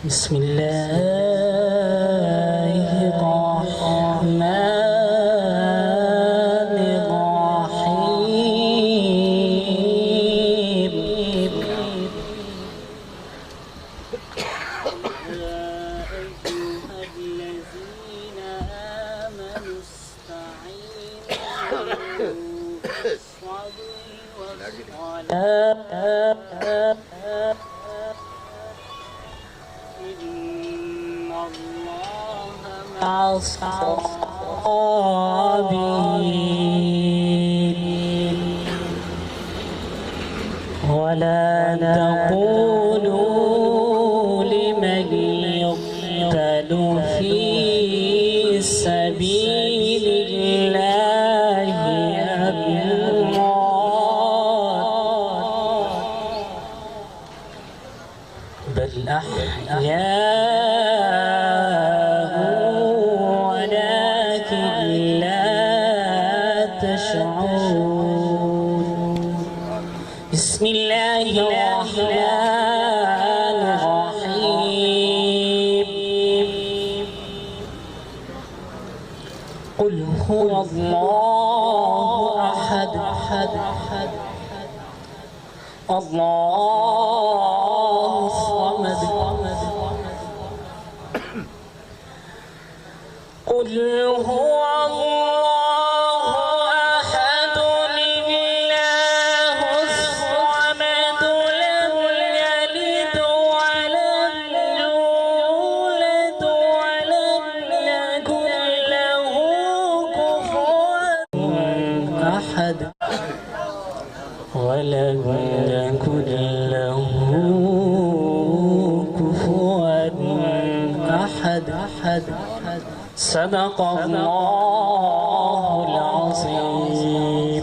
بسم الله الرحمن الرحيم. يا أيها الذين آمنوا استعينوا بالصبر والصلاة إن الله مع الصابرين. ولا تقولوا لمن يقتل في سبيل الله أموات بل أحياء ولكن لا تشعرون. بسم الله الرحمن الرحيم. قل هو الله أحد الله الصمد. قل هو الله أحد الله الصمد لم يلد ولم يولد ولم يكن له كفوا أحد ولم يكن له كفوا أحد. صدق الله العظيم.